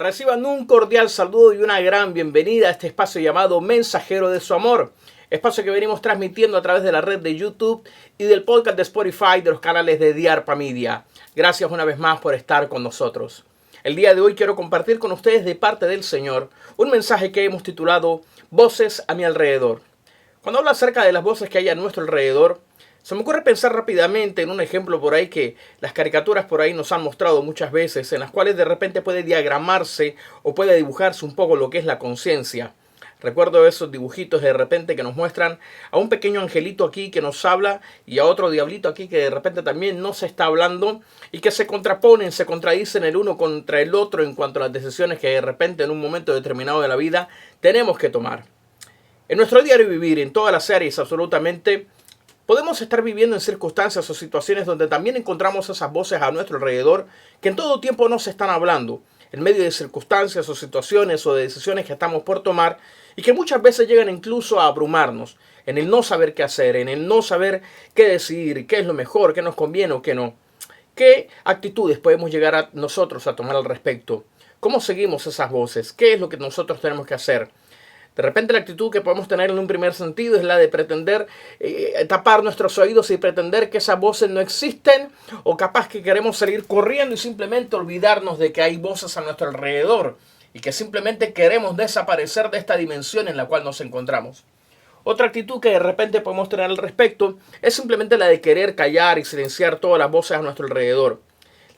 Reciban un cordial saludo y una gran bienvenida a este espacio llamado Mensajero de su Amor. Espacio que venimos transmitiendo a través de la red de YouTube y del podcast de Spotify de los canales de Diarpa Media. Gracias una vez más por estar con nosotros. El día de hoy quiero compartir con ustedes de parte del Señor un mensaje que hemos titulado Voces a mi alrededor. Cuando hablo acerca de las voces que hay a nuestro alrededor, se me ocurre pensar rápidamente en un ejemplo por ahí que las caricaturas por ahí nos han mostrado muchas veces, en las cuales de repente puede diagramarse o puede dibujarse un poco lo que es la conciencia. Recuerdo esos dibujitos de repente que nos muestran a un pequeño angelito aquí que nos habla y a otro diablito aquí que de repente también nos está hablando y que se contraponen, se contradicen el uno contra el otro en cuanto a las decisiones que de repente en un momento determinado de la vida tenemos que tomar. En nuestro diario vivir, en todas las áreas absolutamente, podemos estar viviendo en circunstancias o situaciones donde también encontramos esas voces a nuestro alrededor que en todo tiempo nos están hablando, en medio de circunstancias o situaciones o de decisiones que estamos por tomar y que muchas veces llegan incluso a abrumarnos, en el no saber qué hacer, en el no saber qué decidir, qué es lo mejor, qué nos conviene o qué no. ¿Qué actitudes podemos llegar a nosotros a tomar al respecto? ¿Cómo seguimos esas voces? ¿Qué es lo que nosotros tenemos que hacer? De repente la actitud que podemos tener en un primer sentido es la de pretender tapar nuestros oídos y pretender que esas voces no existen, o capaz que queremos salir corriendo y simplemente olvidarnos de que hay voces a nuestro alrededor y que simplemente queremos desaparecer de esta dimensión en la cual nos encontramos. Otra actitud que de repente podemos tener al respecto es simplemente la de querer callar y silenciar todas las voces a nuestro alrededor.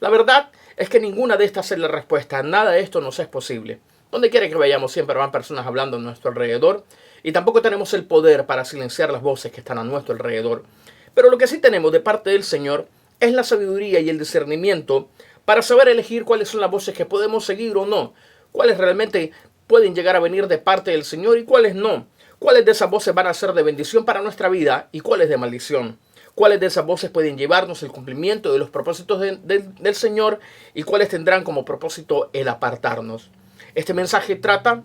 La verdad es que ninguna de estas es la respuesta, nada de esto nos es posible. Donde quiera que vayamos siempre van personas hablando a nuestro alrededor y tampoco tenemos el poder para silenciar las voces que están a nuestro alrededor. Pero lo que sí tenemos de parte del Señor es la sabiduría y el discernimiento para saber elegir cuáles son las voces que podemos seguir o no, cuáles realmente pueden llegar a venir de parte del Señor y cuáles no, cuáles de esas voces van a ser de bendición para nuestra vida y cuáles de maldición. Cuáles de esas voces pueden llevarnos el cumplimiento de los propósitos del Señor y cuáles tendrán como propósito el apartarnos. Este mensaje trata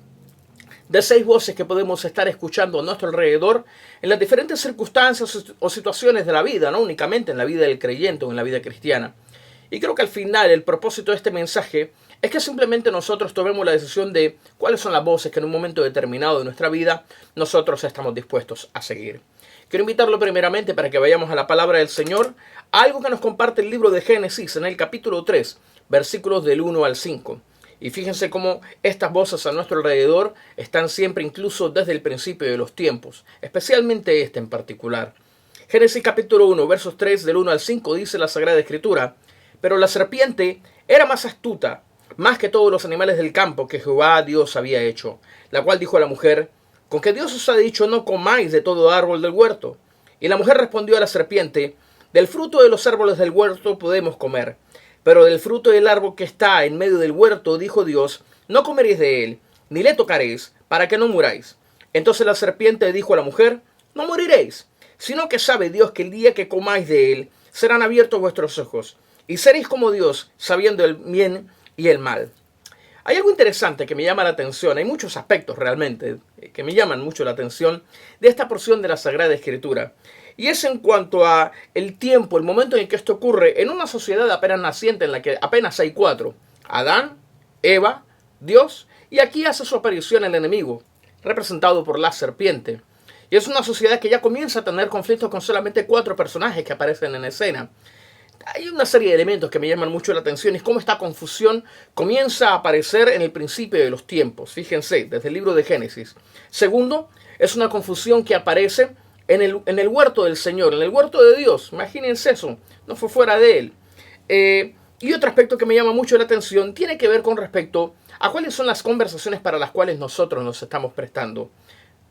de 6 voces que podemos estar escuchando a nuestro alrededor en las diferentes circunstancias o situaciones de la vida, no únicamente en la vida del creyente o en la vida cristiana. Y creo que al final el propósito de este mensaje es que simplemente nosotros tomemos la decisión de cuáles son las voces que en un momento determinado de nuestra vida nosotros estamos dispuestos a seguir. Quiero invitarlo primeramente para que vayamos a la palabra del Señor, a algo que nos comparte el libro de Génesis en el capítulo 3, versículos del 1 al 5. Y fíjense cómo estas voces a nuestro alrededor están siempre, incluso desde el principio de los tiempos, especialmente este en particular. Génesis capítulo 1, versos 3 del 1 al 5 dice la Sagrada Escritura: Pero la serpiente era más astuta, más que todos los animales del campo que Jehová Dios había hecho, la cual dijo a la mujer: ¿Con que Dios os ha dicho no comáis de todo árbol del huerto? Y la mujer respondió a la serpiente: Del fruto de los árboles del huerto podemos comer, pero del fruto del árbol que está en medio del huerto, dijo Dios, no comeréis de él, ni le tocaréis, para que no muráis. Entonces la serpiente dijo a la mujer: No moriréis, sino que sabe Dios que el día que comáis de él, serán abiertos vuestros ojos, y seréis como Dios, sabiendo el bien y el mal. Hay algo interesante que me llama la atención, hay muchos aspectos realmente que me llaman mucho la atención de esta porción de la Sagrada Escritura. Y es en cuanto a el tiempo, el momento en que esto ocurre en una sociedad apenas naciente en la que apenas hay 4. Adán, Eva, Dios, y aquí hace su aparición el enemigo, representado por la serpiente. Y es una sociedad que ya comienza a tener conflictos con solamente 4 personajes que aparecen en escena. Hay una serie de elementos que me llaman mucho la atención y es cómo esta confusión comienza a aparecer en el principio de los tiempos. Fíjense, desde el libro de Génesis. Segundo, es una confusión que aparece en el huerto del Señor, en el huerto de Dios. Imagínense eso, no fue fuera de él. Y otro aspecto que me llama mucho la atención tiene que ver con respecto a cuáles son las conversaciones para las cuales nosotros nos estamos prestando.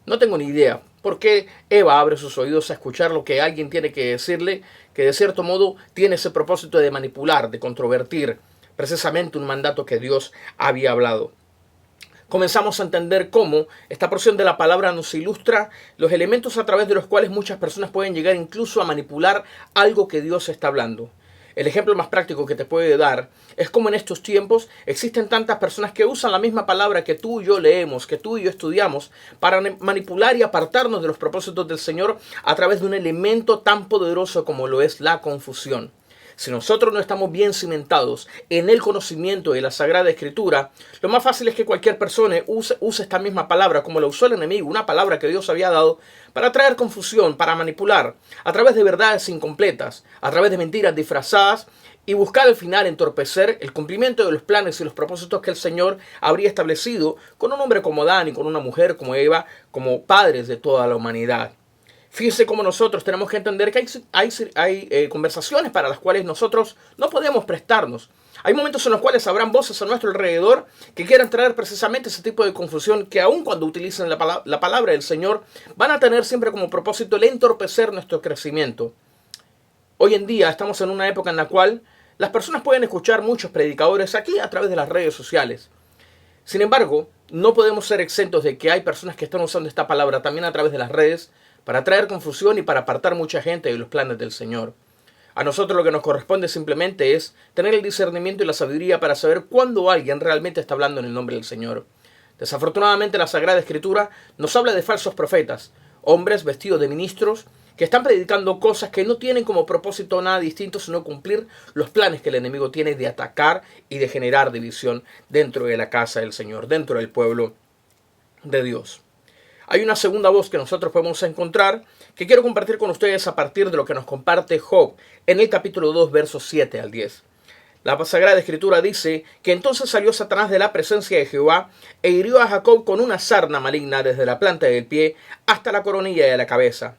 No tengo ni idea por qué Eva abre sus oídos a escuchar lo que alguien tiene que decirle, que de cierto modo tiene ese propósito de manipular, de controvertir precisamente un mandato que Dios había hablado. Comenzamos a entender cómo esta porción de la palabra nos ilustra los elementos a través de los cuales muchas personas pueden llegar incluso a manipular algo que Dios está hablando. El ejemplo más práctico que te puede dar es cómo en estos tiempos existen tantas personas que usan la misma palabra que tú y yo leemos, que tú y yo estudiamos, para manipular y apartarnos de los propósitos del Señor a través de un elemento tan poderoso como lo es la confusión. Si nosotros no estamos bien cimentados en el conocimiento de la Sagrada Escritura, lo más fácil es que cualquier persona use esta misma palabra como la usó el enemigo, una palabra que Dios había dado para traer confusión, para manipular, a través de verdades incompletas, a través de mentiras disfrazadas y buscar al final entorpecer el cumplimiento de los planes y los propósitos que el Señor habría establecido con un hombre como Adán y con una mujer como Eva, como padres de toda la humanidad. Fíjense cómo nosotros tenemos que entender que hay conversaciones para las cuales nosotros no podemos prestarnos. Hay momentos en los cuales habrán voces a nuestro alrededor que quieran traer precisamente ese tipo de confusión que aun cuando utilicen la palabra del Señor van a tener siempre como propósito el entorpecer nuestro crecimiento. Hoy en día estamos en una época en la cual las personas pueden escuchar muchos predicadores aquí a través de las redes sociales. Sin embargo, no podemos ser exentos de que hay personas que están usando esta palabra también a través de las redes para traer confusión y para apartar mucha gente de los planes del Señor. A nosotros lo que nos corresponde simplemente es tener el discernimiento y la sabiduría para saber cuándo alguien realmente está hablando en el nombre del Señor. Desafortunadamente la Sagrada Escritura nos habla de falsos profetas, hombres vestidos de ministros que están predicando cosas que no tienen como propósito nada distinto sino cumplir los planes que el enemigo tiene de atacar y de generar división dentro de la casa del Señor, dentro del pueblo de Dios. Hay una segunda voz que nosotros podemos encontrar que quiero compartir con ustedes a partir de lo que nos comparte Job en el capítulo 2, versos 7 al 10. La Sagrada Escritura dice que entonces salió Satanás de la presencia de Jehová e hirió a Jacob con una sarna maligna desde la planta del pie hasta la coronilla de la cabeza.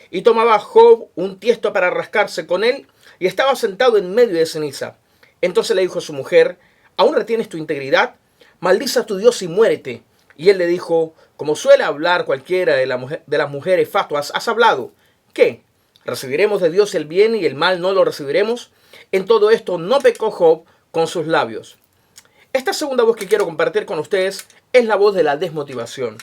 Y tomaba Job un tiesto para rascarse con él y estaba sentado en medio de ceniza. Entonces le dijo a su mujer: ¿aún retienes tu integridad? Maldice a tu Dios y muérete. Y él le dijo: como suele hablar cualquiera de las mujeres fatuas, ¿has hablado? ¿Qué? ¿Recibiremos de Dios el bien y el mal no lo recibiremos? En todo esto no pecó Job con sus labios. Esta segunda voz que quiero compartir con ustedes es la voz de la desmotivación.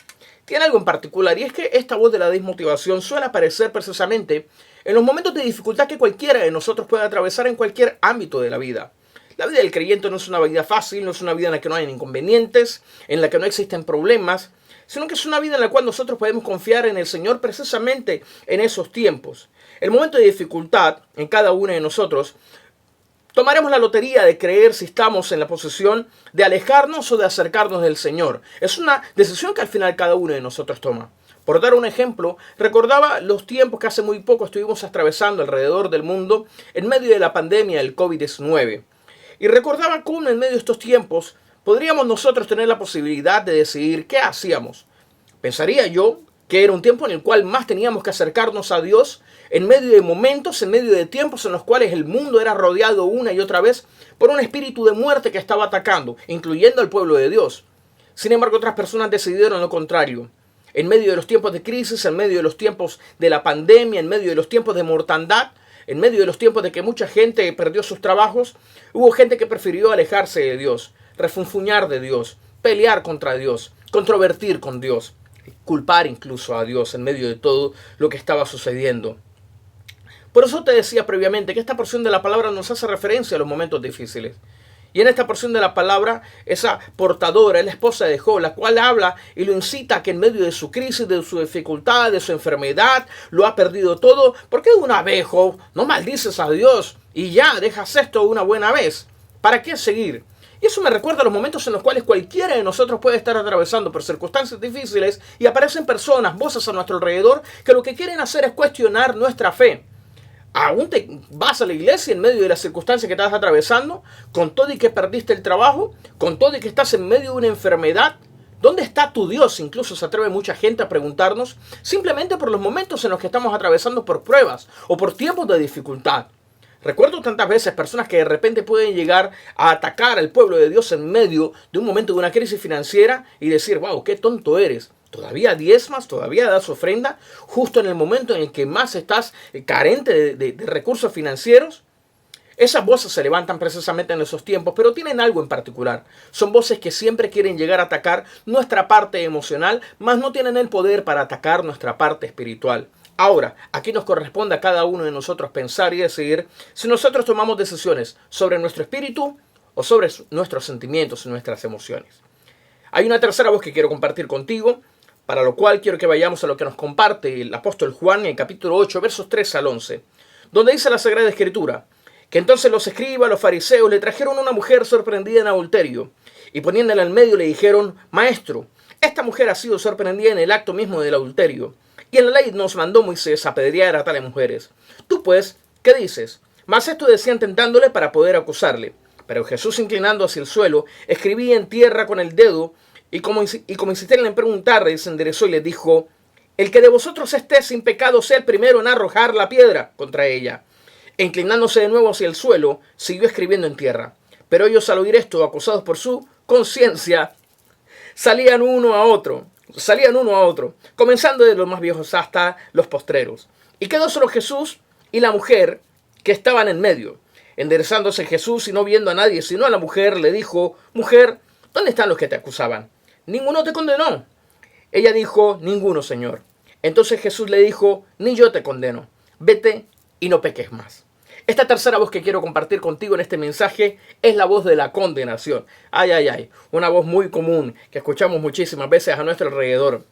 Tiene algo en particular y es que esta voz de la desmotivación suele aparecer precisamente en los momentos de dificultad que cualquiera de nosotros puede atravesar en cualquier ámbito de la vida. La vida del creyente no es una vida fácil, no es una vida en la que no hay inconvenientes, en la que no existen problemas, sino que es una vida en la cual nosotros podemos confiar en el Señor precisamente en esos tiempos. El momento de dificultad en cada uno de nosotros, tomaremos la lotería de creer si estamos en la posición de alejarnos o de acercarnos del Señor. Es una decisión que al final cada uno de nosotros toma. Por dar un ejemplo, recordaba los tiempos que hace muy poco estuvimos atravesando alrededor del mundo en medio de la pandemia del COVID-19. Y recordaba cómo en medio de estos tiempos podríamos nosotros tener la posibilidad de decidir qué hacíamos. Pensaría yo que era un tiempo en el cual más teníamos que acercarnos a Dios en medio de momentos, en medio de tiempos en los cuales el mundo era rodeado una y otra vez por un espíritu de muerte que estaba atacando, incluyendo al pueblo de Dios. Sin embargo, otras personas decidieron lo contrario. En medio de los tiempos de crisis, en medio de los tiempos de la pandemia, en medio de los tiempos de mortandad, en medio de los tiempos de que mucha gente perdió sus trabajos, hubo gente que prefirió alejarse de Dios, refunfuñar de Dios, pelear contra Dios, controvertir con Dios, culpar incluso a Dios en medio de todo lo que estaba sucediendo. Por eso te decía previamente que esta porción de la palabra nos hace referencia a los momentos difíciles. Y en esta porción de la palabra, esa portadora es la esposa de Job, la cual habla y lo incita a que en medio de su crisis, de su dificultad, de su enfermedad, lo ha perdido todo. ¿Por qué de una vez, Job, no maldices a Dios y ya dejas esto una buena vez? ¿Para qué seguir? Y eso me recuerda a los momentos en los cuales cualquiera de nosotros puede estar atravesando por circunstancias difíciles y aparecen personas, voces a nuestro alrededor, que lo que quieren hacer es cuestionar nuestra fe. ¿Aún te vas a la iglesia en medio de las circunstancias que estás atravesando? ¿Con todo y que perdiste el trabajo? ¿Con todo y que estás en medio de una enfermedad? ¿Dónde está tu Dios? Incluso se atreve mucha gente a preguntarnos simplemente por los momentos en los que estamos atravesando por pruebas o por tiempos de dificultad. Recuerdo tantas veces personas que de repente pueden llegar a atacar al pueblo de Dios en medio de un momento de una crisis financiera y decir: wow, qué tonto eres. ¿Todavía diezmas? ¿Todavía das ofrenda? Justo en el momento en el que más estás carente de recursos financieros. Esas voces se levantan precisamente en esos tiempos, pero tienen algo en particular. Son voces que siempre quieren llegar a atacar nuestra parte emocional, mas no tienen el poder para atacar nuestra parte espiritual. Ahora, aquí nos corresponde a cada uno de nosotros pensar y decidir si nosotros tomamos decisiones sobre nuestro espíritu o sobre nuestros sentimientos y nuestras emociones. Hay una tercera voz que quiero compartir contigo, para lo cual quiero que vayamos a lo que nos comparte el apóstol Juan en el capítulo 8, versos 3 al 11, donde dice la Sagrada Escritura Que entonces los escribas, los fariseos, le trajeron una mujer sorprendida en adulterio, y poniéndola en medio le dijeron: Maestro, esta mujer ha sido sorprendida en el acto mismo del adulterio, y en la ley nos mandó Moisés apedrear a tales mujeres. Tú pues, ¿qué dices? Mas esto decían tentándole para poder acusarle. Pero Jesús, inclinando hacia el suelo, escribía en tierra con el dedo, y como insistieron en preguntarle, se enderezó y les dijo: El que de vosotros esté sin pecado sea el primero en arrojar la piedra contra ella. E inclinándose de nuevo hacia el suelo, siguió escribiendo en tierra. Pero ellos, al oír esto, acusados por su conciencia, salían uno a otro, comenzando de los más viejos hasta los postreros. Y quedó solo Jesús y la mujer que estaban en medio. Enderezándose Jesús y no viendo a nadie sino a la mujer, le dijo: Mujer, ¿dónde están los que te acusaban? ¿Ninguno te condenó? Ella dijo: Ninguno, Señor. Entonces Jesús le dijo: Ni yo te condeno. Vete y no peques más. Esta tercera voz que quiero compartir contigo en este mensaje es la voz de la condenación. Ay, ay, ay. Una voz muy común que escuchamos muchísimas veces a nuestro alrededor.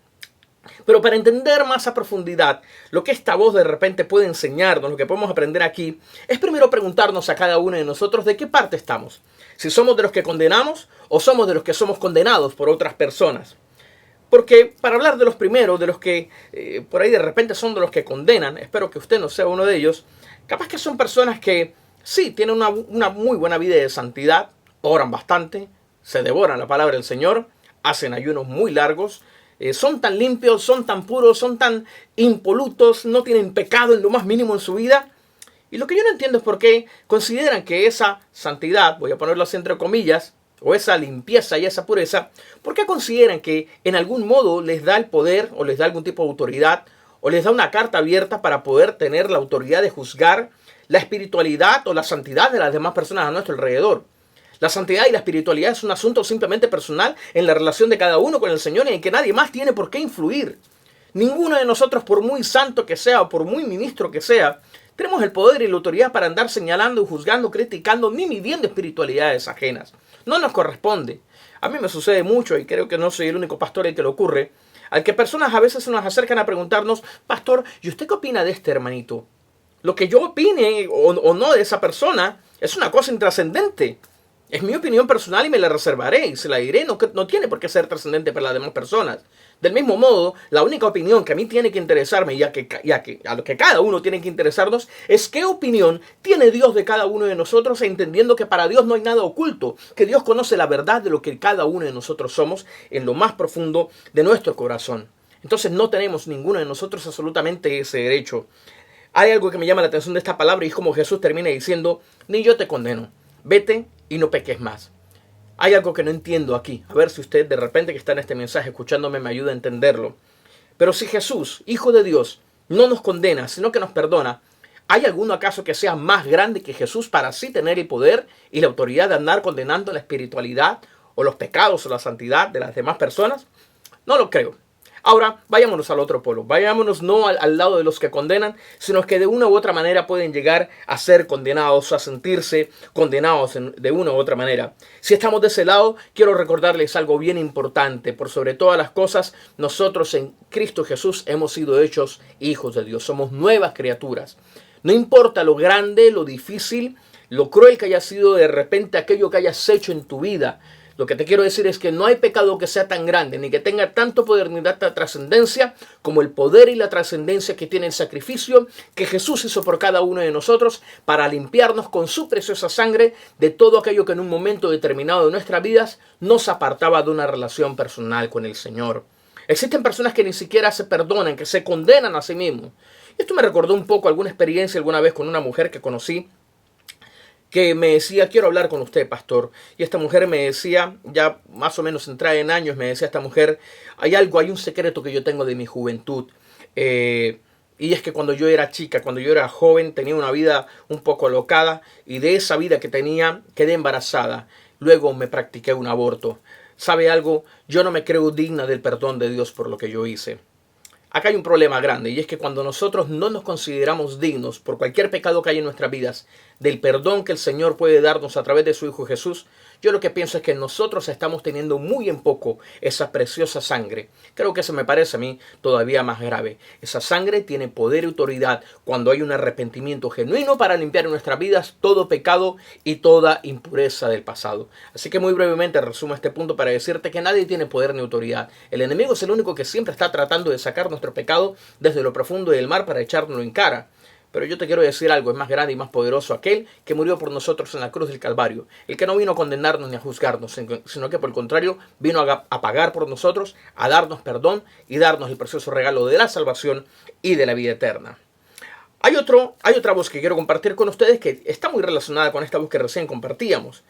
Pero para entender más a profundidad lo que esta voz de repente puede enseñarnos, lo que podemos aprender aquí, es primero preguntarnos a cada uno de nosotros de qué parte estamos. Si somos de los que condenamos o somos de los que somos condenados por otras personas. Porque para hablar de los primeros, de los que por ahí de repente son de los que condenan, espero que usted no sea uno de ellos, capaz que son personas que sí tienen una muy buena vida de santidad, oran bastante, se devoran la palabra del Señor, hacen ayunos muy largos, son tan limpios, son tan puros, son tan impolutos, no tienen pecado en lo más mínimo en su vida. Y lo que yo no entiendo es por qué consideran que esa santidad, voy a ponerlo así entre comillas, o esa limpieza y esa pureza, ¿por qué consideran que en algún modo les da el poder o les da algún tipo de autoridad o les da una carta abierta para poder tener la autoridad de juzgar la espiritualidad o la santidad de las demás personas a nuestro alrededor? La santidad y la espiritualidad es un asunto simplemente personal en la relación de cada uno con el Señor y en que nadie más tiene por qué influir. Ninguno de nosotros, por muy santo que sea o por muy ministro que sea, tenemos el poder y la autoridad para andar señalando, juzgando, criticando, ni midiendo espiritualidades ajenas. No nos corresponde. A mí me sucede mucho y creo que no soy el único pastor al que le ocurre, al que personas a veces se nos acercan a preguntarnos: Pastor, ¿y usted qué opina de este hermanito? Lo que yo opine o no de esa persona es una cosa intrascendente. Es mi opinión personal y me la reservaré y se la diré. No tiene por qué ser trascendente para las demás personas. Del mismo modo, la única opinión que a mí tiene que interesarme, ya que a lo que cada uno tiene que interesarnos, es qué opinión tiene Dios de cada uno de nosotros, entendiendo que para Dios no hay nada oculto, que Dios conoce la verdad de lo que cada uno de nosotros somos en lo más profundo de nuestro corazón. Entonces no tenemos ninguno de nosotros absolutamente ese derecho. Hay algo que me llama la atención de esta palabra y es como Jesús termina diciendo: Ni yo te condeno, vete y no peques más. Hay algo que no entiendo aquí. A ver si usted de repente que está en este mensaje escuchándome me ayuda a entenderlo. Pero si Jesús, Hijo de Dios, no nos condena, sino que nos perdona, ¿hay alguno acaso que sea más grande que Jesús para así tener el poder y la autoridad de andar condenando la espiritualidad o los pecados o la santidad de las demás personas? No lo creo. Ahora, vayámonos al otro polo. Vayámonos no al lado de los que condenan, sino que de una u otra manera pueden llegar a ser condenados, a sentirse condenados de una u otra manera. Si estamos de ese lado, quiero recordarles algo bien importante. Por sobre todas las cosas, nosotros en Cristo Jesús hemos sido hechos hijos de Dios. Somos nuevas criaturas. No importa lo grande, lo difícil, lo cruel que haya sido de repente aquello que hayas hecho en tu vida. Lo que te quiero decir es que no hay pecado que sea tan grande ni que tenga tanto poder ni tanta trascendencia como el poder y la trascendencia que tiene el sacrificio que Jesús hizo por cada uno de nosotros para limpiarnos con su preciosa sangre de todo aquello que en un momento determinado de nuestras vidas nos apartaba de una relación personal con el Señor. Existen personas que ni siquiera se perdonan, que se condenan a sí mismos. Esto me recordó un poco alguna experiencia alguna vez con una mujer que conocí, que me decía: quiero hablar con usted, pastor. Y esta mujer me decía, ya más o menos entrada en años, me decía esta mujer: hay un secreto que yo tengo de mi juventud. Y es que cuando yo era chica, cuando yo era joven, tenía una vida un poco alocada. Y de esa vida que tenía, quedé embarazada. Luego me practiqué un aborto. ¿Sabe algo? Yo no me creo digna del perdón de Dios por lo que yo hice. Acá hay un problema grande, y es que cuando nosotros no nos consideramos dignos por cualquier pecado que hay en nuestras vidas, del perdón que el Señor puede darnos a través de su Hijo Jesús, yo lo que pienso es que nosotros estamos teniendo muy en poco esa preciosa sangre. Creo que eso me parece a mí todavía más grave. Esa sangre tiene poder y autoridad cuando hay un arrepentimiento genuino para limpiar en nuestras vidas todo pecado y toda impureza del pasado. Así que muy brevemente resumo este punto para decirte que nadie tiene poder ni autoridad. El enemigo es el único que siempre está tratando de sacar nuestro pecado desde lo profundo del mar para echárnoslo en cara. Pero yo te quiero decir algo, es más grande y más poderoso aquel que murió por nosotros en la cruz del Calvario, el que no vino a condenarnos ni a juzgarnos, sino que por el contrario vino a pagar por nosotros, a darnos perdón y darnos el precioso regalo de la salvación y de la vida eterna. Hay otra voz que quiero compartir con ustedes que está muy relacionada con esta voz que recién compartíamos.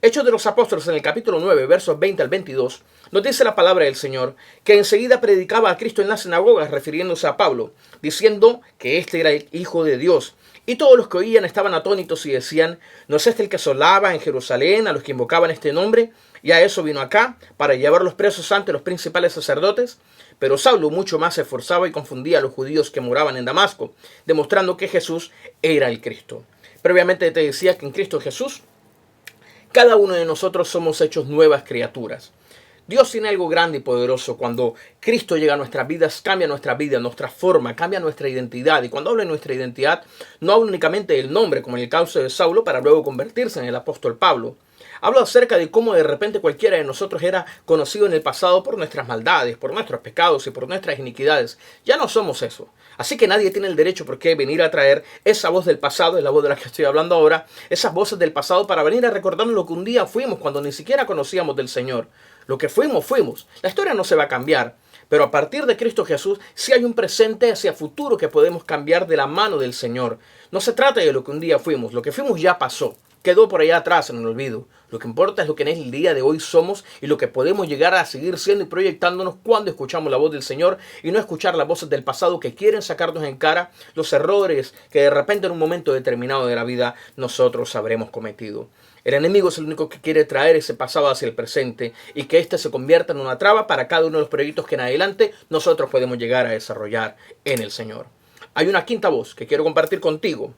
Hechos de los Apóstoles en el capítulo 9, versos 20 al 22, nos dice la palabra del Señor, que enseguida predicaba a Cristo en las sinagogas, refiriéndose a Pablo, diciendo que éste era el Hijo de Dios. Y todos los que oían estaban atónitos y decían, ¿no es este el que asolaba en Jerusalén a los que invocaban este nombre? Y a eso vino acá, para llevar los presos ante los principales sacerdotes. Pero Saulo mucho más se esforzaba y confundía a los judíos que moraban en Damasco, demostrando que Jesús era el Cristo. Previamente te decía que en Cristo Jesús cada uno de nosotros somos hechos nuevas criaturas. Dios tiene algo grande y poderoso. Cuando Cristo llega a nuestras vidas, cambia nuestra vida, nuestra forma, cambia nuestra identidad. Y cuando hablo de nuestra identidad, no hablo únicamente del nombre, como en el caso de Saulo, para luego convertirse en el apóstol Pablo. Hablo acerca de cómo de repente cualquiera de nosotros era conocido en el pasado por nuestras maldades, por nuestros pecados y por nuestras iniquidades. Ya no somos eso. Así que nadie tiene el derecho por qué venir a traer esa voz del pasado, es la voz de la que estoy hablando ahora, esas voces del pasado para venir a recordarnos lo que un día fuimos cuando ni siquiera conocíamos del Señor. Lo que fuimos, fuimos. La historia no se va a cambiar. Pero a partir de Cristo Jesús, sí hay un presente hacia futuro que podemos cambiar de la mano del Señor. No se trata de lo que un día fuimos. Lo que fuimos ya pasó. Quedó por allá atrás en el olvido. Lo que importa es lo que en el día de hoy somos y lo que podemos llegar a seguir siendo y proyectándonos cuando escuchamos la voz del Señor y no escuchar las voces del pasado que quieren sacarnos en cara los errores que de repente en un momento determinado de la vida nosotros habremos cometido. El enemigo es el único que quiere traer ese pasado hacia el presente y que éste se convierta en una traba para cada uno de los proyectos que en adelante nosotros podemos llegar a desarrollar en el Señor. Hay una quinta voz que quiero compartir contigo.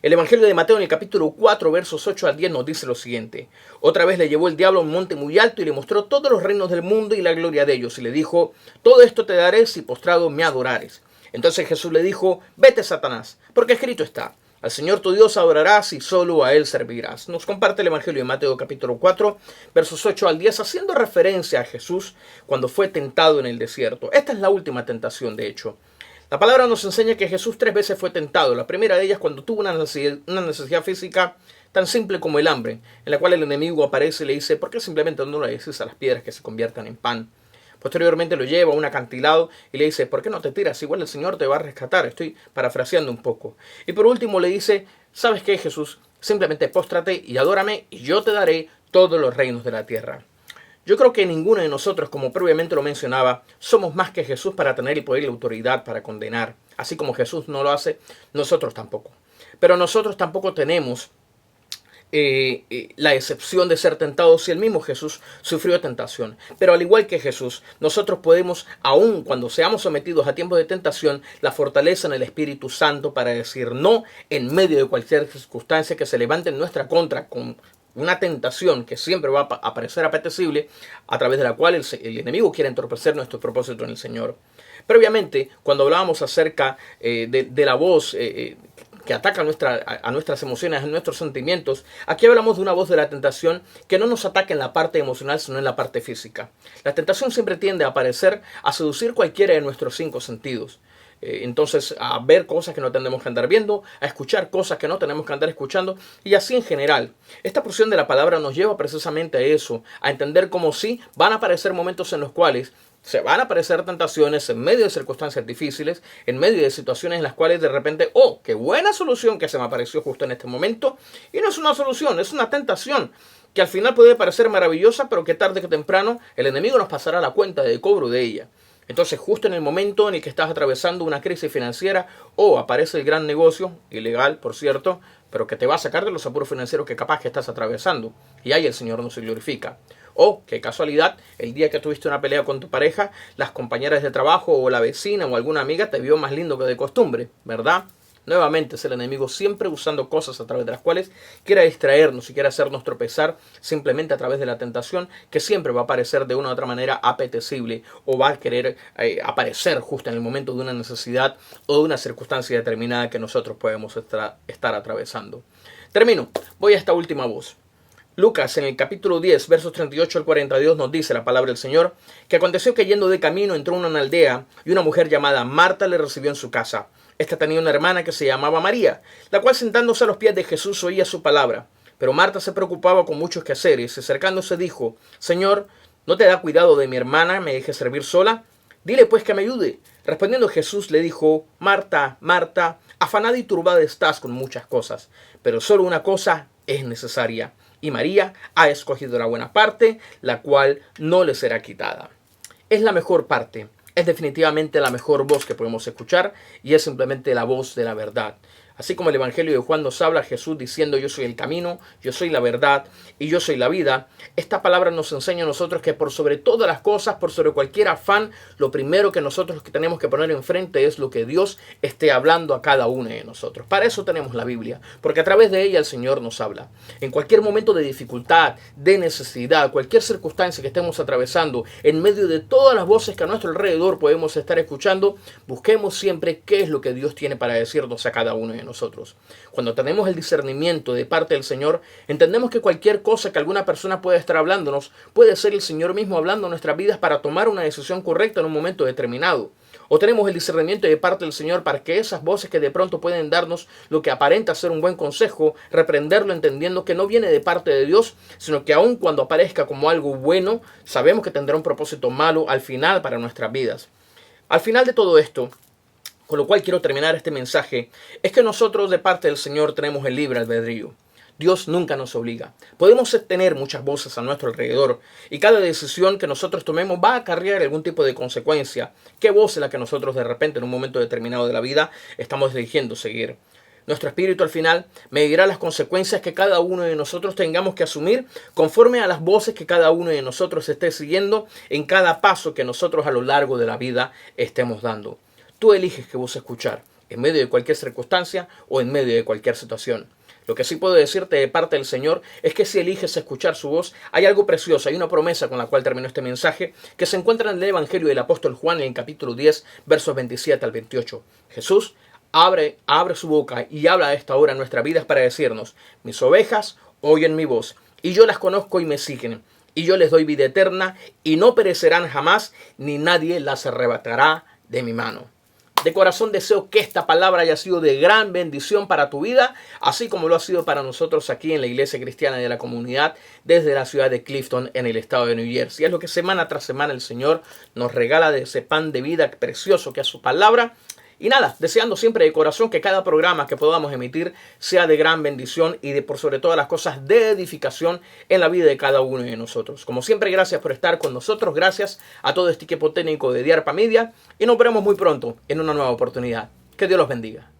El Evangelio de Mateo en el capítulo 4, versos 8 al 10 nos dice lo siguiente. Otra vez le llevó el diablo a un monte muy alto y le mostró todos los reinos del mundo y la gloria de ellos. Y le dijo, todo esto te daré si postrado me adorares. Entonces Jesús le dijo, vete Satanás, porque escrito está, al Señor tu Dios adorarás y solo a Él servirás. Nos comparte el Evangelio de Mateo capítulo 4, versos 8 al 10, haciendo referencia a Jesús cuando fue tentado en el desierto. Esta es la última tentación, de hecho. La palabra nos enseña que Jesús 3 veces fue tentado. La primera de ellas cuando tuvo una necesidad física tan simple como el hambre, en la cual el enemigo aparece y le dice, ¿por qué simplemente no le dices a las piedras que se conviertan en pan? Posteriormente lo lleva a un acantilado y le dice, ¿por qué no te tiras? Igual el Señor te va a rescatar. Estoy parafraseando un poco. Y por último le dice, ¿sabes qué, Jesús? Simplemente póstrate y adórame y yo te daré todos los reinos de la tierra. Yo creo que ninguno de nosotros, como previamente lo mencionaba, somos más que Jesús para tener el poder y la autoridad para condenar. Así como Jesús no lo hace, nosotros tampoco. Pero nosotros tampoco tenemos la excepción de ser tentados si el mismo Jesús sufrió tentación. Pero al igual que Jesús, nosotros podemos, aun cuando seamos sometidos a tiempos de tentación, la fortaleza en el Espíritu Santo para decir no en medio de cualquier circunstancia que se levante en nuestra contra con una tentación que siempre va a parecer apetecible, a través de la cual el enemigo quiere entorpecer nuestro propósito en el Señor. Previamente, cuando hablábamos acerca de la voz que ataca a nuestras emociones, a nuestros sentimientos, aquí hablamos de una voz de la tentación que no nos ataca en la parte emocional, sino en la parte física. La tentación siempre tiende a aparecer, a seducir cualquiera de nuestros 5 sentidos. Entonces, a ver cosas que no tenemos que andar viendo, a escuchar cosas que no tenemos que andar escuchando, y así en general. Esta porción de la palabra nos lleva precisamente a eso, a entender cómo sí van a aparecer momentos en los cuales se van a aparecer tentaciones en medio de circunstancias difíciles, en medio de situaciones en las cuales de repente, oh, qué buena solución que se me apareció justo en este momento, y no es una solución, es una tentación que al final puede parecer maravillosa, pero que tarde que temprano el enemigo nos pasará la cuenta de cobro de ella. Entonces, justo en el momento en el que estás atravesando una crisis financiera o aparece el gran negocio, ilegal por cierto, pero que te va a sacar de los apuros financieros que capaz que estás atravesando, y ahí el Señor no se glorifica. O, qué casualidad, el día que tuviste una pelea con tu pareja, las compañeras de trabajo o la vecina o alguna amiga te vio más lindo que de costumbre, ¿verdad? Nuevamente es el enemigo siempre usando cosas a través de las cuales quiera distraernos y quiera hacernos tropezar simplemente a través de la tentación, que siempre va a aparecer de una u otra manera apetecible o va a querer aparecer justo en el momento de una necesidad o de una circunstancia determinada que nosotros podemos estar atravesando. Termino. Voy a esta última voz. Lucas en el capítulo 10, versos 38 al 42 nos dice la palabra del Señor, que aconteció que yendo de camino entró en una aldea y una mujer llamada Marta le recibió en su casa. Esta tenía una hermana que se llamaba María, la cual sentándose a los pies de Jesús oía su palabra. Pero Marta se preocupaba con muchos quehaceres y acercándose dijo, Señor, ¿no te da cuidado de mi hermana? ¿Me dejes servir sola? Dile pues que me ayude. Respondiendo Jesús le dijo, Marta, Marta, afanada y turbada estás con muchas cosas, pero solo una cosa es necesaria. Y María ha escogido la buena parte, la cual no le será quitada. Es la mejor parte, es definitivamente la mejor voz que podemos escuchar y es simplemente la voz de la verdad. Así como el Evangelio de Juan nos habla Jesús diciendo yo soy el camino, yo soy la verdad y yo soy la vida, esta palabra nos enseña a nosotros que por sobre todas las cosas, por sobre cualquier afán, lo primero que nosotros tenemos que poner enfrente es lo que Dios esté hablando a cada uno de nosotros. Para eso tenemos la Biblia, porque a través de ella el Señor nos habla. En cualquier momento de dificultad, de necesidad, cualquier circunstancia que estemos atravesando, en medio de todas las voces que a nuestro alrededor podemos estar escuchando, busquemos siempre qué es lo que Dios tiene para decirnos a cada uno de nosotros. Cuando tenemos el discernimiento de parte del Señor, entendemos que cualquier cosa que alguna persona pueda estar hablándonos puede ser el Señor mismo hablando en nuestras vidas para tomar una decisión correcta en un momento determinado. O tenemos el discernimiento de parte del Señor para que esas voces que de pronto pueden darnos lo que aparenta ser un buen consejo, reprenderlo entendiendo que no viene de parte de Dios, sino que aun cuando aparezca como algo bueno, sabemos que tendrá un propósito malo al final para nuestras vidas. Al final de todo esto, con lo cual quiero terminar este mensaje, es que nosotros de parte del Señor tenemos el libre albedrío. Dios nunca nos obliga. Podemos tener muchas voces a nuestro alrededor y cada decisión que nosotros tomemos va a acarrear algún tipo de consecuencia. ¿Qué voz es la que nosotros de repente en un momento determinado de la vida estamos eligiendo seguir? Nuestro espíritu al final medirá las consecuencias que cada uno de nosotros tengamos que asumir conforme a las voces que cada uno de nosotros esté siguiendo en cada paso que nosotros a lo largo de la vida estemos dando. Tú eliges qué voz escuchar, en medio de cualquier circunstancia o en medio de cualquier situación. Lo que sí puedo decirte de parte del Señor es que si eliges escuchar su voz, hay algo precioso, hay una promesa con la cual termino este mensaje que se encuentra en el Evangelio del apóstol Juan en el capítulo 10, versos 27 al 28. Jesús abre su boca y habla a esta hora en nuestras vidas para decirnos, mis ovejas oyen mi voz y yo las conozco y me siguen. Y yo les doy vida eterna y no perecerán jamás, ni nadie las arrebatará de mi mano. De corazón deseo que esta palabra haya sido de gran bendición para tu vida, así como lo ha sido para nosotros aquí en la Iglesia Cristiana de la Comunidad, desde la ciudad de Clifton, en el estado de New Jersey. Es lo que semana tras semana el Señor nos regala de ese pan de vida precioso que es su palabra. Y nada, deseando siempre de corazón que cada programa que podamos emitir sea de gran bendición y de por sobre todas las cosas de edificación en la vida de cada uno de nosotros. Como siempre, gracias por estar con nosotros, gracias a todo este equipo técnico de DiarpaMedia y nos veremos muy pronto en una nueva oportunidad. Que Dios los bendiga.